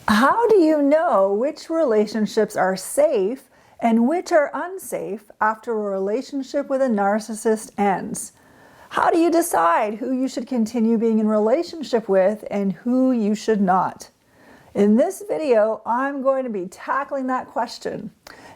How do you know which relationships are safe and which are unsafe after a relationship with a narcissist ends? How do you decide who you should continue being in relationship with and who you should not? In this video, I'm going to be tackling that question.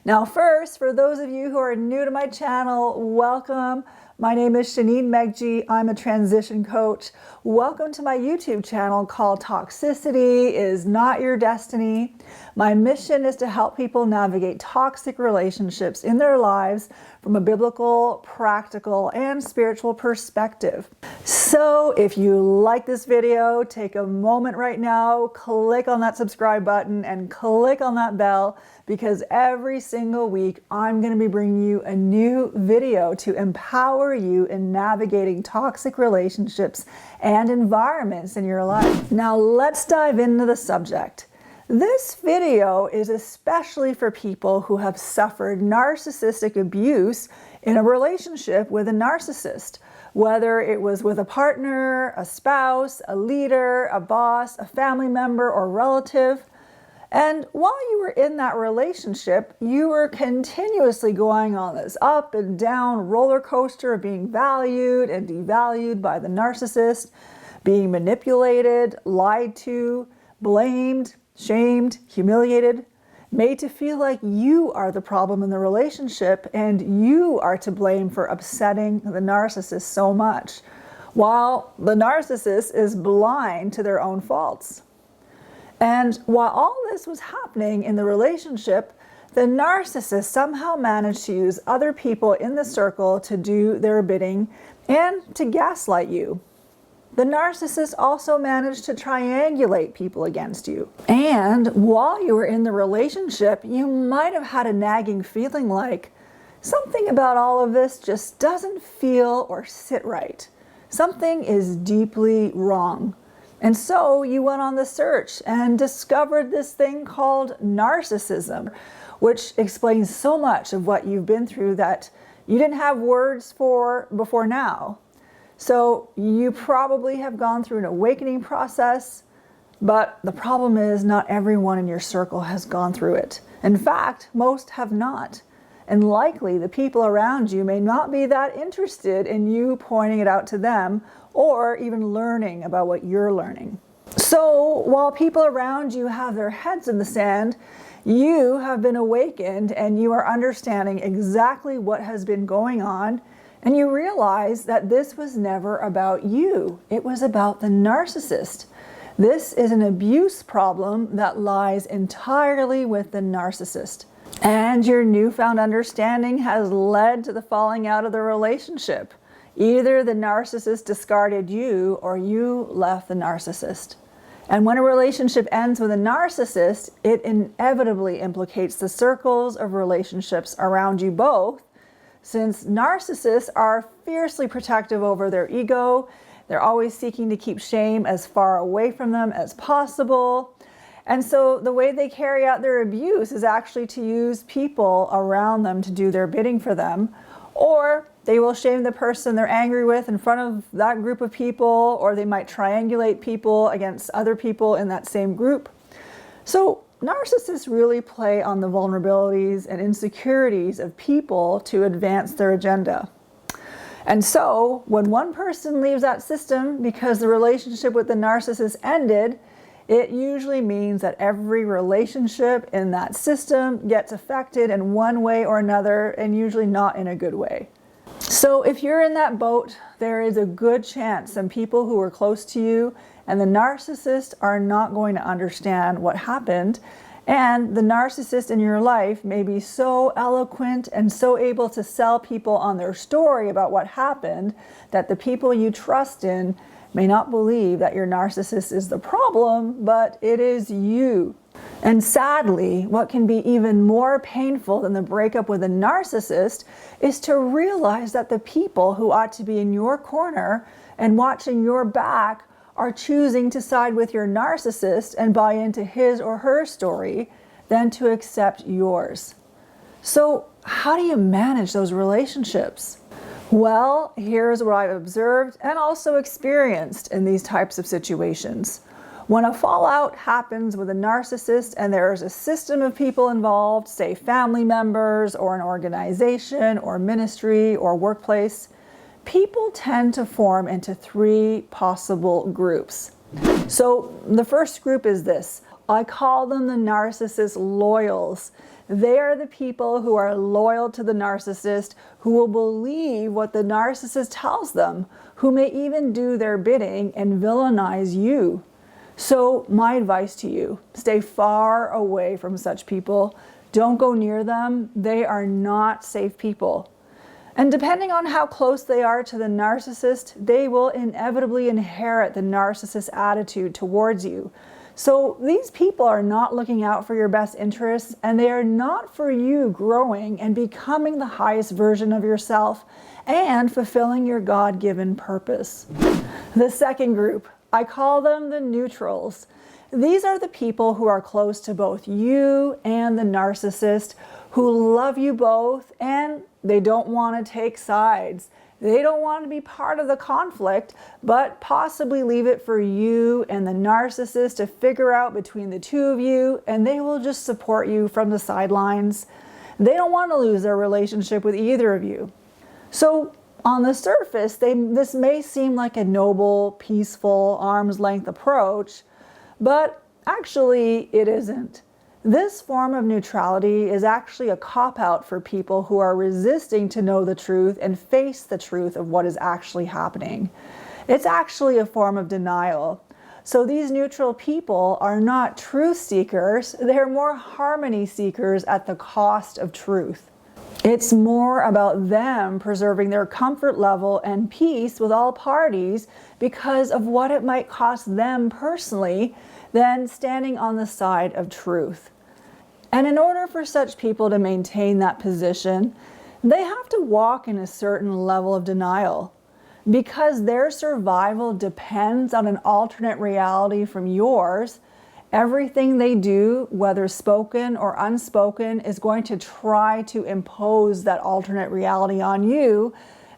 Now first, for those of you who are new to my channel, welcome. My name is Shaneen Megji. I'm a transition coach. Welcome to my YouTube channel called Toxicity is Not Your Destiny. My mission is to help people navigate toxic relationships in their lives from a biblical, practical, and spiritual perspective. So if you like this video, take a moment right now, click on that subscribe button and click on that bell, because every single week I'm going to be bringing you a new video to empower you in navigating toxic relationships and environments in your life. Now let's dive into the subject. This video is especially for people who have suffered narcissistic abuse in a relationship with a narcissist, whether it was with a partner, a spouse, a leader, a boss, a family member, or relative. And while you were in that relationship, you were continuously going on this up and down roller coaster of being valued and devalued by the narcissist, being manipulated, lied to, blamed, shamed, humiliated, made to feel like you are the problem in the relationship and you are to blame for upsetting the narcissist so much, while the narcissist is blind to their own faults. And while all this was happening in the relationship, the narcissist somehow managed to use other people in the circle to do their bidding and to gaslight you. The narcissist also managed to triangulate people against you. And while you were in the relationship, you might have had a nagging feeling like something about all of this just doesn't feel or sit right. Something is deeply wrong. And so you went on the search and discovered this thing called narcissism, which explains so much of what you've been through that you didn't have words for before now. So you probably have gone through an awakening process, but the problem is not everyone in your circle has gone through it. In fact, most have not. And likely the people around you may not be that interested in you pointing it out to them or even learning about what you're learning. So while people around you have their heads in the sand, you have been awakened and you are understanding exactly what has been going on, and you realize that this was never about you. It was about the narcissist. This is an abuse problem that lies entirely with the narcissist. And your newfound understanding has led to the falling out of the relationship. Either the narcissist discarded you or you left the narcissist. And when a relationship ends with a narcissist, it inevitably implicates the circles of relationships around you both, since narcissists are fiercely protective over their ego. They're always seeking to keep shame as far away from them as possible. And so the way they carry out their abuse is actually to use people around them to do their bidding for them, or they will shame the person they're angry with in front of that group of people, or they might triangulate people against other people in that same group. So narcissists really play on the vulnerabilities and insecurities of people to advance their agenda. And so when one person leaves that system because the relationship with the narcissist ended, it usually means that every relationship in that system gets affected in one way or another, and usually not in a good way. So if you're in that boat, there is a good chance some people who were close to you and the narcissist are not going to understand what happened. And the narcissist in your life may be so eloquent and so able to sell people on their story about what happened that the people you trust in may not believe that your narcissist is the problem, but it is you. And sadly, what can be even more painful than the breakup with a narcissist is to realize that the people who ought to be in your corner and watching your back are choosing to side with your narcissist and buy into his or her story than to accept yours. So how do you manage those relationships? Well, here's what I've observed and also experienced in these types of situations. When a fallout happens with a narcissist and there's a system of people involved, say family members or an organization or ministry or workplace, people tend to form into three possible groups. So the first group is this. I call them the narcissist loyals. They are the people who are loyal to the narcissist, who will believe what the narcissist tells them, who may even do their bidding and villainize you. So my advice to you, stay far away from such people. Don't go near them. They are not safe people. And depending on how close they are to the narcissist, they will inevitably inherit the narcissist's attitude towards you. So these people are not looking out for your best interests, and they are not for you growing and becoming the highest version of yourself and fulfilling your God-given purpose. The second group, I call them the neutrals. These are the people who are close to both you and the narcissist, who love you both, and they don't want to take sides. They don't want to be part of the conflict, but possibly leave it for you and the narcissist to figure out between the two of you, and they will just support you from the sidelines. They don't want to lose their relationship with either of you. So on the surface, this may seem like a noble, peaceful, arm's length approach, but actually it isn't. This form of neutrality is actually a cop-out for people who are resisting to know the truth and face the truth of what is actually happening. It's actually a form of denial. So these neutral people are not truth seekers, they're more harmony seekers at the cost of truth. It's more about them preserving their comfort level and peace with all parties because of what it might cost them personally than standing on the side of truth. And in order for such people to maintain that position, they have to walk in a certain level of denial. Because their survival depends on an alternate reality from yours, everything they do, whether spoken or unspoken, is going to try to impose that alternate reality on you,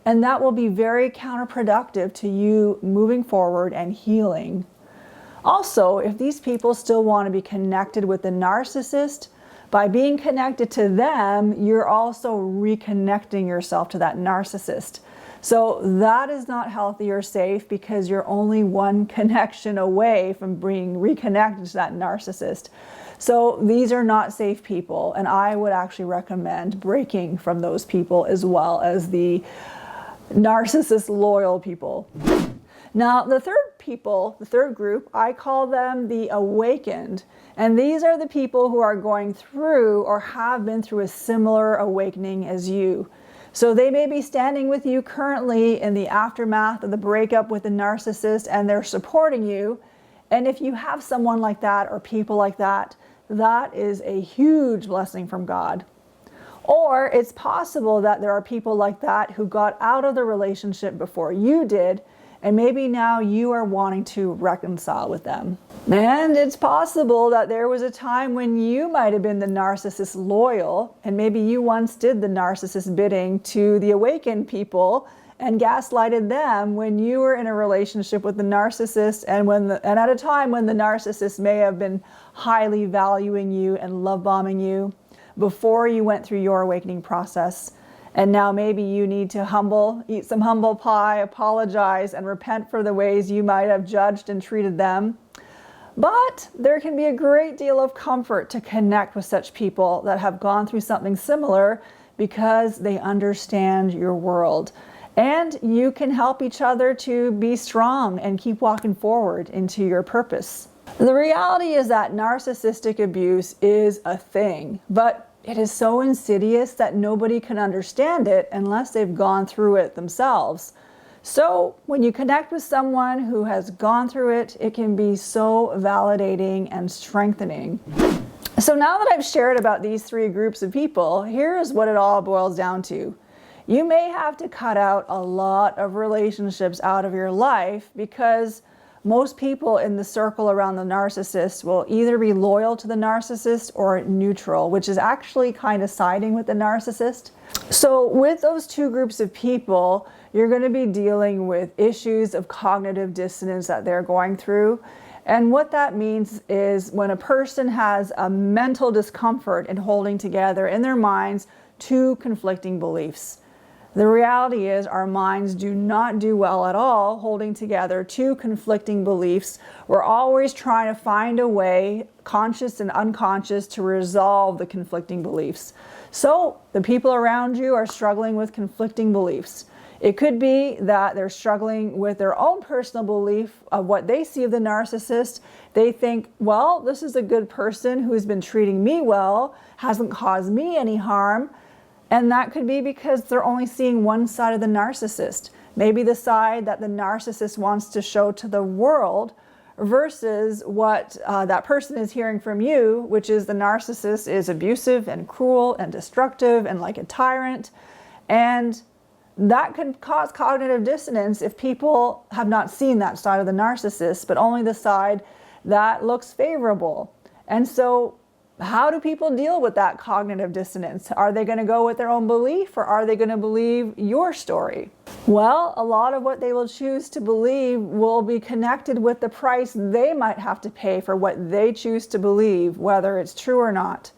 and that will be very counterproductive to you moving forward and healing. Also, if these people still want to be connected with the narcissist, by being connected to them, you're also reconnecting yourself to that narcissist. So that is not healthy or safe because you're only one connection away from being reconnected to that narcissist. So these are not safe people, and I would actually recommend breaking from those people as well as the narcissist loyal people. Now, the third group, I call them the awakened. And these are the people who are going through or have been through a similar awakening as you. So they may be standing with you currently in the aftermath of the breakup with the narcissist, and they're supporting you. And if you have someone like that or people like that, that is a huge blessing from God. Or it's possible that there are people like that who got out of the relationship before you did, and maybe now you are wanting to reconcile with them. And it's possible that there was a time when you might have been the narcissist loyal, and maybe you once did the narcissist bidding to the awakened people and gaslighted them when you were in a relationship with the narcissist, and at a time when the narcissist may have been highly valuing you and love bombing you before you went through your awakening process. And now maybe you need to eat some humble pie, apologize, and repent for the ways you might have judged and treated them. But there can be a great deal of comfort to connect with such people that have gone through something similar because they understand your world. And you can help each other to be strong and keep walking forward into your purpose. The reality is that narcissistic abuse is a thing, but it is so insidious that nobody can understand it unless they've gone through it themselves. So when you connect with someone who has gone through it, it can be so validating and strengthening. So now that I've shared about these three groups of people, here's what it all boils down to. You may have to cut out a lot of relationships out of your life because most people in the circle around the narcissist will either be loyal to the narcissist or neutral, which is actually kind of siding with the narcissist. So with those two groups of people, you're going to be dealing with issues of cognitive dissonance that they're going through. And what that means is when a person has a mental discomfort in holding together in their minds two conflicting beliefs. The reality is our minds do not do well at all holding together two conflicting beliefs. We're always trying to find a way, conscious and unconscious, to resolve the conflicting beliefs. So the people around you are struggling with conflicting beliefs. It could be that they're struggling with their own personal belief of what they see of the narcissist. They think, well, this is a good person who's been treating me well, hasn't caused me any harm. And that could be because they're only seeing one side of the narcissist. Maybe the side that the narcissist wants to show to the world versus what that person is hearing from you, which is the narcissist is abusive and cruel and destructive and like a tyrant. And that can cause cognitive dissonance if people have not seen that side of the narcissist, but only the side that looks favorable. And so how do people deal with that cognitive dissonance? Are they going to go with their own belief, or are they going to believe your story? Well, a lot of what they will choose to believe will be connected with the price they might have to pay for what they choose to believe, whether it's true or not.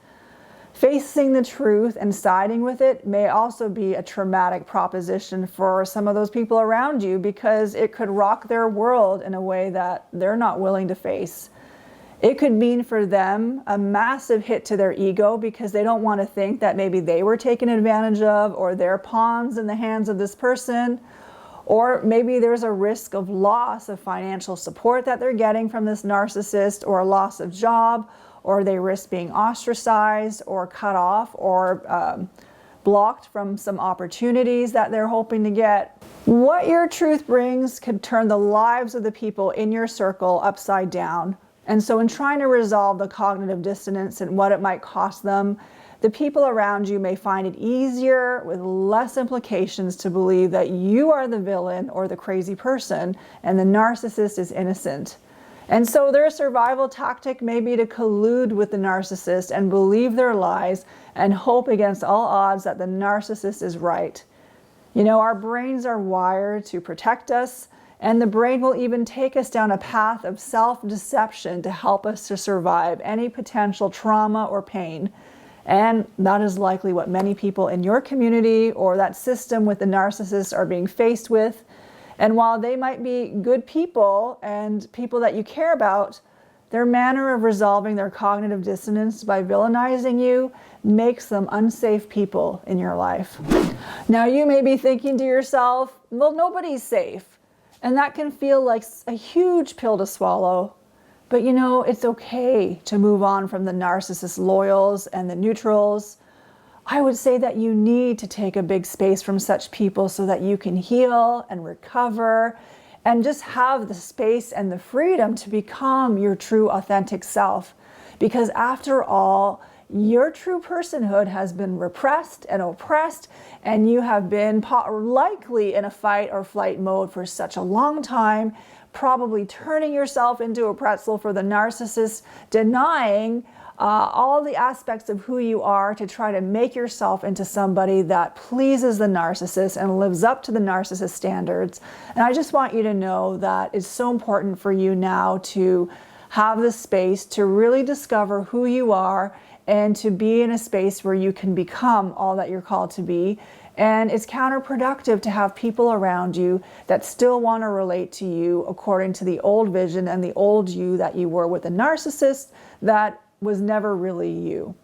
Facing the truth and siding with it may also be a traumatic proposition for some of those people around you, because it could rock their world in a way that they're not willing to face. It could mean for them a massive hit to their ego, because they don't want to think that maybe they were taken advantage of, or they're pawns in the hands of this person. Or maybe there's a risk of loss of financial support that they're getting from this narcissist, or a loss of job, or they risk being ostracized or cut off or blocked from some opportunities that they're hoping to get. What your truth brings could turn the lives of the people in your circle upside down. And so in trying to resolve the cognitive dissonance and what it might cost them, the people around you may find it easier with less implications to believe that you are the villain or the crazy person and the narcissist is innocent. And so their survival tactic may be to collude with the narcissist and believe their lies and hope against all odds that the narcissist is right. You know, our brains are wired to protect us, and the brain will even take us down a path of self-deception to help us to survive any potential trauma or pain. And that is likely what many people in your community or that system with the narcissist are being faced with. And while they might be good people and people that you care about, their manner of resolving their cognitive dissonance by villainizing you makes them unsafe people in your life. Now you may be thinking to yourself, well, nobody's safe. And that can feel like a huge pill to swallow. But you know, it's okay to move on from the narcissist loyals and the neutrals. I would say that you need to take a big space from such people so that you can heal and recover and just have the space and the freedom to become your true authentic self. Because after all, your true personhood has been repressed and oppressed, and you have been likely in a fight or flight mode for such a long time, probably turning yourself into a pretzel for the narcissist, denying all the aspects of who you are to try to make yourself into somebody that pleases the narcissist and lives up to the narcissist standards. And I just want you to know that it's so important for you now to have the space to really discover who you are and to be in a space where you can become all that you're called to be. And it's counterproductive to have people around you that still want to relate to you according to the old vision and the old you that you were with a narcissist that was never really you.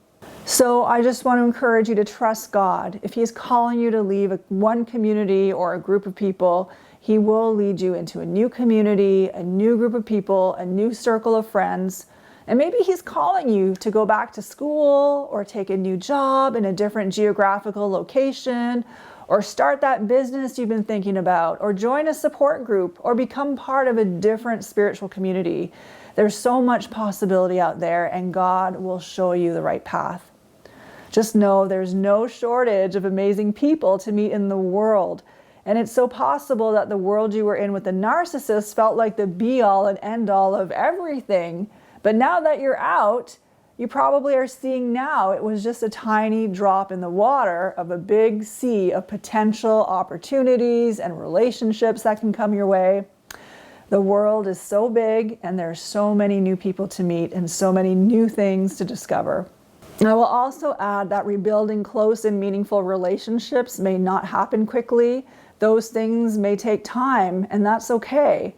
So I just want to encourage you to trust God. If He's calling you to leave one community or a group of people, He will lead you into a new community, a new group of people, a new circle of friends. And maybe He's calling you to go back to school or take a new job in a different geographical location, or start that business you've been thinking about, or join a support group, or become part of a different spiritual community. There's so much possibility out there, and God will show you the right path. Just know there's no shortage of amazing people to meet in the world. And it's so possible that the world you were in with the narcissist felt like the be-all and end-all of everything. But now that you're out, you probably are seeing now it was just a tiny drop in the water of a big sea of potential opportunities and relationships that can come your way. The world is so big and there's so many new people to meet and so many new things to discover. I will also add that rebuilding close and meaningful relationships may not happen quickly. Those things may take time, and that's okay.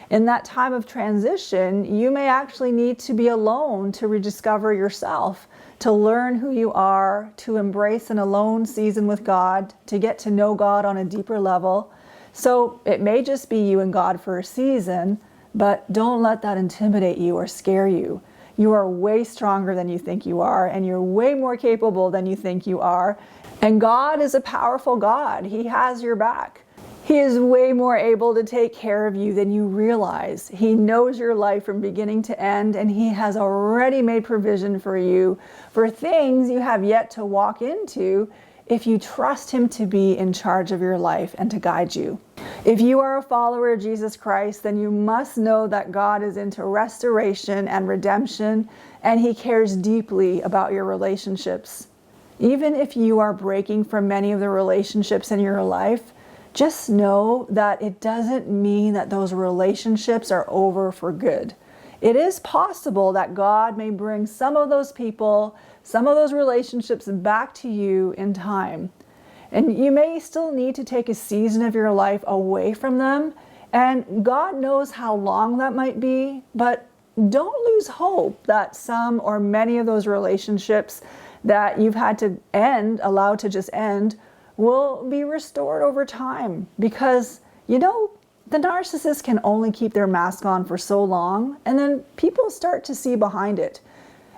In that time of transition, you may actually need to be alone to rediscover yourself, to learn who you are, to embrace an alone season with God, to get to know God on a deeper level. So it may just be you and God for a season, but don't let that intimidate you or scare you. You are way stronger than you think you are, and you're way more capable than you think you are. And God is a powerful God. He has your back. He is way more able to take care of you than you realize. He knows your life from beginning to end, and He has already made provision for you for things you have yet to walk into if you trust Him to be in charge of your life and to guide you. If you are a follower of Jesus Christ, then you must know that God is into restoration and redemption, and He cares deeply about your relationships. Even if you are breaking from many of the relationships in your life, just know that it doesn't mean that those relationships are over for good. It is possible that God may bring some of those people, some of those relationships back to you in time. And you may still need to take a season of your life away from them. And God knows how long that might be, but don't lose hope that some or many of those relationships that you've had to end, allowed to just end, will be restored over time. Because, the narcissist can only keep their mask on for so long, and then people start to see behind it.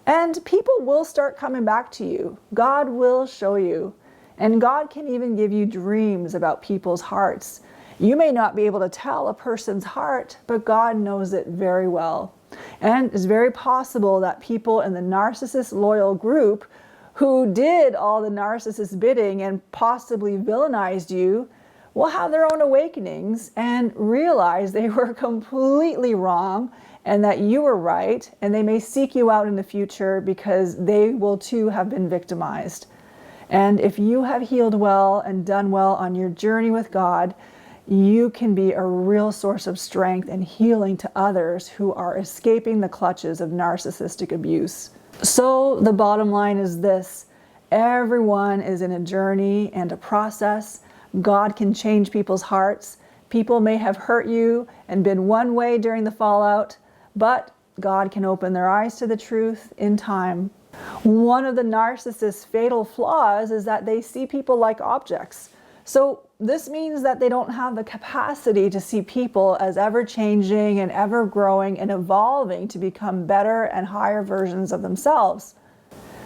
And people will start coming back to you. God will show you. And God can even give you dreams about people's hearts. You may not be able to tell a person's heart, but God knows it very well. And it's very possible that people in the narcissist loyal group who did all the narcissist bidding and possibly villainized you will have their own awakenings and realize they were completely wrong and that you were right, and they may seek you out in the future because they will too have been victimized. And if you have healed well and done well on your journey with God, you can be a real source of strength and healing to others who are escaping the clutches of narcissistic abuse. So the bottom line is this: everyone is in a journey and a process. God can change people's hearts. People may have hurt you and been one way during the fallout, but God can open their eyes to the truth in time. One of the narcissist's fatal flaws is that they see people like objects. So this means that they don't have the capacity to see people as ever changing and ever growing and evolving to become better and higher versions of themselves.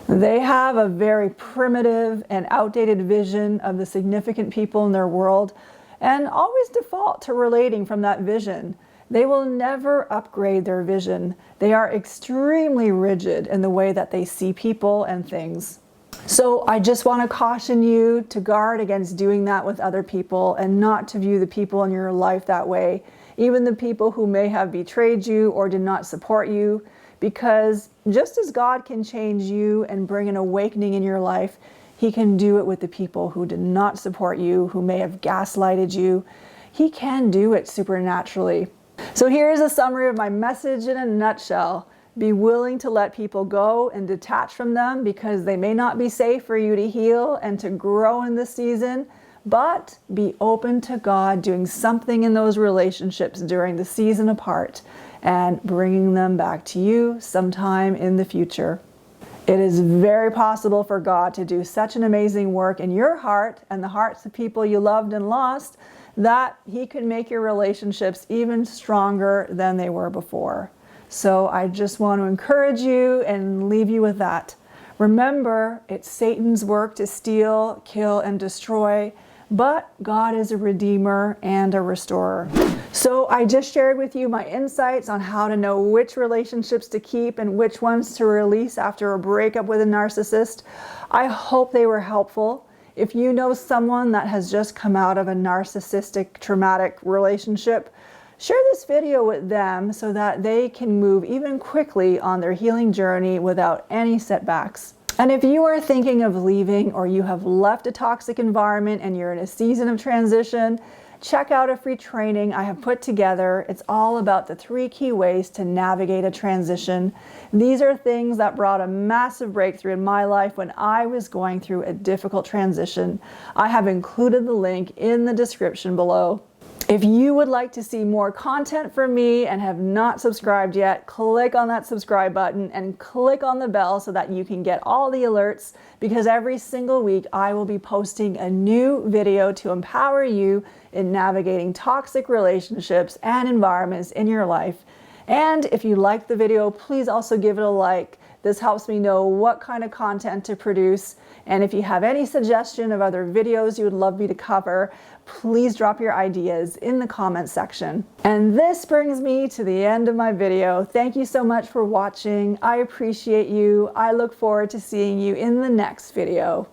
They have a very primitive and outdated vision of the significant people in their world and always default to relating from that vision. They will never upgrade their vision. They are extremely rigid in the way that they see people and things. So I just want to caution you to guard against doing that with other people and not to view the people in your life that way, even the people who may have betrayed you or did not support you, because just as God can change you and bring an awakening in your life, He can do it with the people who did not support you, who may have gaslighted you. He can do it supernaturally. So here's a summary of my message in a nutshell. Be willing to let people go and detach from them because they may not be safe for you to heal and to grow in this season, but be open to God doing something in those relationships during the season apart and bringing them back to you sometime in the future. It is very possible for God to do such an amazing work in your heart and the hearts of people you loved and lost that He could make your relationships even stronger than they were before. So I just want to encourage you and leave you with that. Remember, it's Satan's work to steal, kill, and destroy, but God is a redeemer and a restorer. So I just shared with you my insights on how to know which relationships to keep and which ones to release after a breakup with a narcissist. I hope they were helpful. If you know someone that has just come out of a narcissistic traumatic relationship, share this video with them so that they can move even quickly on their healing journey without any setbacks. And if you are thinking of leaving or you have left a toxic environment and you're in a season of transition, check out a free training I have put together. It's all about the 3 key ways to navigate a transition. These are things that brought a massive breakthrough in my life when I was going through a difficult transition. I have included the link in the description below. If you would like to see more content from me and have not subscribed yet, click on that subscribe button and click on the bell so that you can get all the alerts, because every single week I will be posting a new video to empower you in navigating toxic relationships and environments in your life. And if you like the video, please also give it a like. This helps me know what kind of content to produce. And if you have any suggestion of other videos you would love me to cover, please drop your ideas in the comment section. And this brings me to the end of my video. Thank you so much for watching. I appreciate you. I look forward to seeing you in the next video.